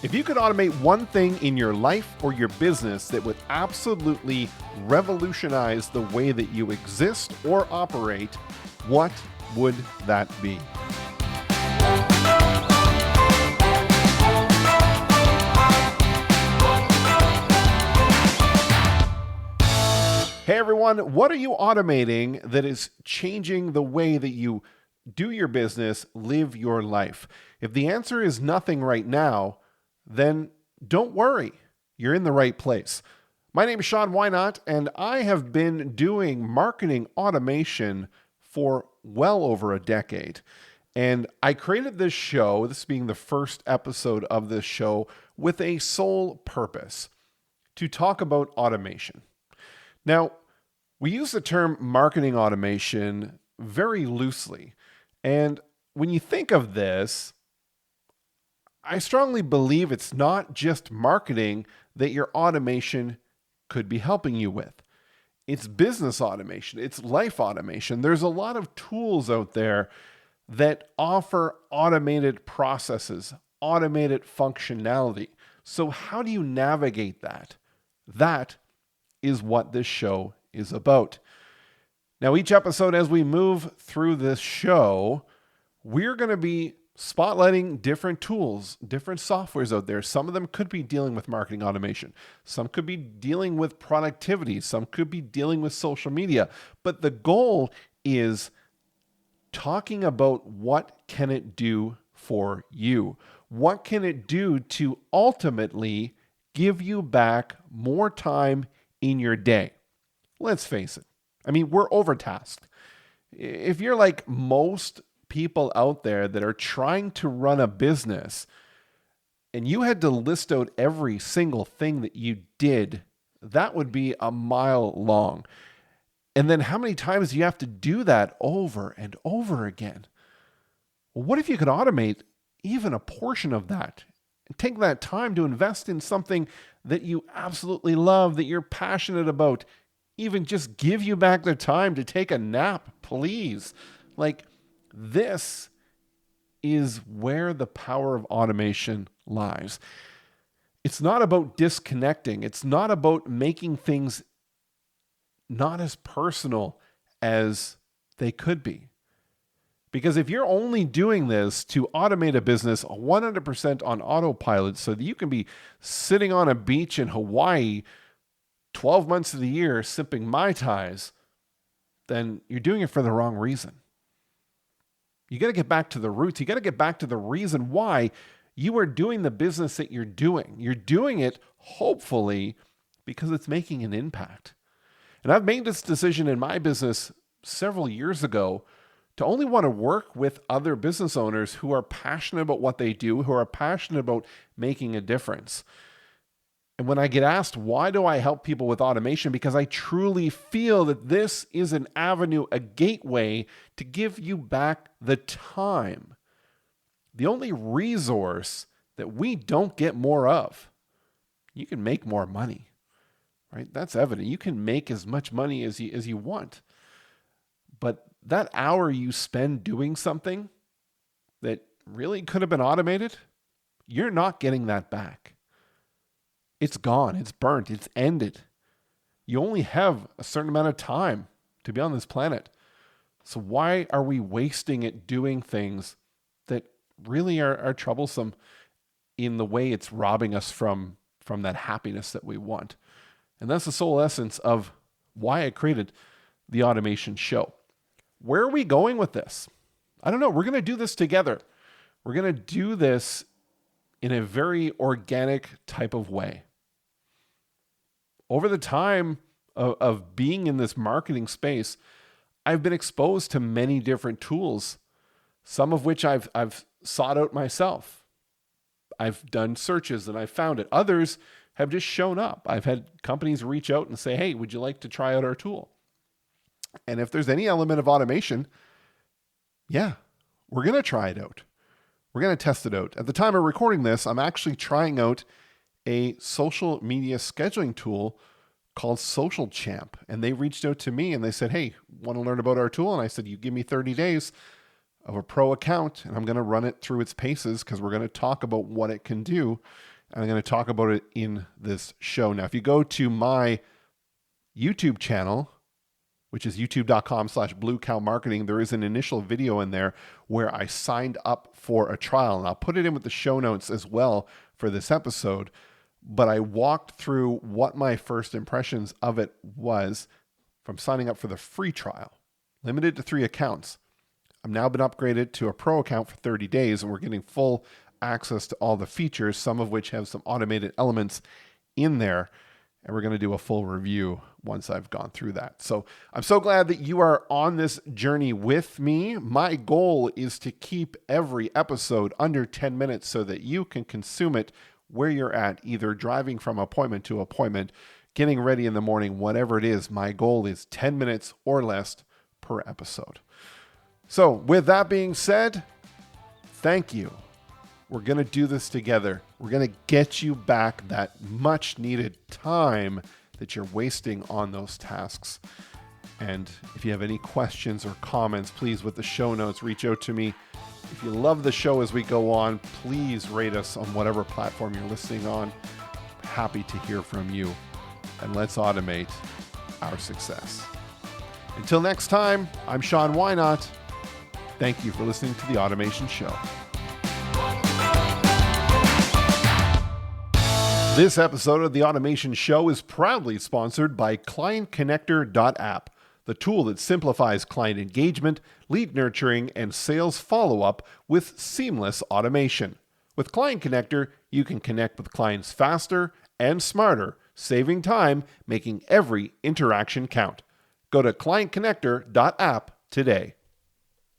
If you could automate one thing in your life or your business that would absolutely revolutionize the way that you exist or operate, what would that be? Hey everyone, what are you automating that is changing the way that you do your business, live your life? If the answer is nothing right now, then don't worry. You're in the right place. My name is Sean Wynot, and I have been doing marketing automation for well over a decade. And I created this show, this being the first episode of this show, with a sole purpose: to talk about automation. Now, we use the term marketing automation very loosely. And when you think of this, I strongly believe it's not just marketing that your automation could be helping you with. It's business automation, it's life automation. There's a lot of tools out there that offer automated processes, automated functionality. So how do you navigate that? That is what this show is about. Now, each episode, as we move through this show, we're going to be spotlighting different tools, different softwares out there. Some of them could be dealing with marketing automation. Some could be dealing with productivity. Some could be dealing with social media. But the goal is talking about what can it do for you? What can it do to ultimately give you back more time in your day? Let's face it. I mean, we're overtasked. If you're like most people out there that are trying to run a business and you had to list out every single thing that you did, that would be a mile long. And then how many times do you have to do that over and over again? Well, what if you could automate even a portion of that and take that time to invest in something that you absolutely love, that you're passionate about? Even just give you back the time to take a nap, please. Like, this is where the power of automation lies. It's not about disconnecting. It's not about making things not as personal as they could be. Because if you're only doing this to automate a business 100% on autopilot so that you can be sitting on a beach in Hawaii 12 months of the year sipping Mai Tais, then you're doing it for the wrong reason. You got to get back to the roots. You got to get back to the reason why you are doing the business that you're doing. You're doing it, hopefully, because it's making an impact. And I've made this decision in my business several years ago to only want to work with other business owners who are passionate about what they do, who are passionate about making a difference. And when I get asked, why do I help people with automation? Because I truly feel that this is an avenue, a gateway to give you back the time. The only resource that we don't get more of. You can make more money, right? That's evident. You can make as much money as you want. But that hour you spend doing something that really could have been automated, you're not getting that back. It's gone. It's burnt. It's ended. You only have a certain amount of time to be on this planet. So why are we wasting it doing things that really are troublesome in the way it's robbing us from that happiness that we want? And that's the sole essence of why I created the automation show. Where are we going with this? I don't know. We're going to do this together. We're going to do this in a very organic type of way. Over the time of being in this marketing space, I've been exposed to many different tools, some of which I've sought out myself. I've done searches and I've found it. Others have just shown up. I've had companies reach out and say, hey, would you like to try out our tool? And if there's any element of automation, yeah, we're going to try it out. We're going to test it out. At the time of recording this, I'm actually trying out a social media scheduling tool called Social Champ. And they reached out to me and they said, hey, want to learn about our tool? And I said, you give me 30 days. of a pro account, and I'm going to run it through its paces because we're going to talk about what it can do. And I'm going to talk about it in this show. Now, if you go to my YouTube channel, which is youtube.com/bluecowmarketing, there is an initial video in there where I signed up for a trial. And I'll put it in with the show notes as well for this episode. But I walked through what my first impressions of it was from signing up for the free trial, limited to 3 accounts. I've now been upgraded to a pro account for 30 days, and we're getting full access to all the features, some of which have some automated elements in there. And we're going to do a full review once I've gone through that. So I'm so glad that you are on this journey with me. My goal is to keep every episode under 10 minutes so that you can consume it where you're at, either driving from appointment to appointment, getting ready in the morning, whatever it is. My goal is 10 minutes or less per episode. So with that being said, thank you. We're going to do this together. We're going to get you back that much needed time that you're wasting on those tasks. And if you have any questions or comments, please, with the show notes, reach out to me. If you love the show as we go on, please rate us on whatever platform you're listening on. I'm happy to hear from you. And let's automate our success. Until next time, I'm Sean Wynot. Thank you for listening to The Automation Show. This episode of The Automation Show is proudly sponsored by ClientConnector.app, the tool that simplifies client engagement, lead nurturing, and sales follow-up with seamless automation. With Client Connector, you can connect with clients faster and smarter, saving time, making every interaction count. Go to ClientConnector.app today.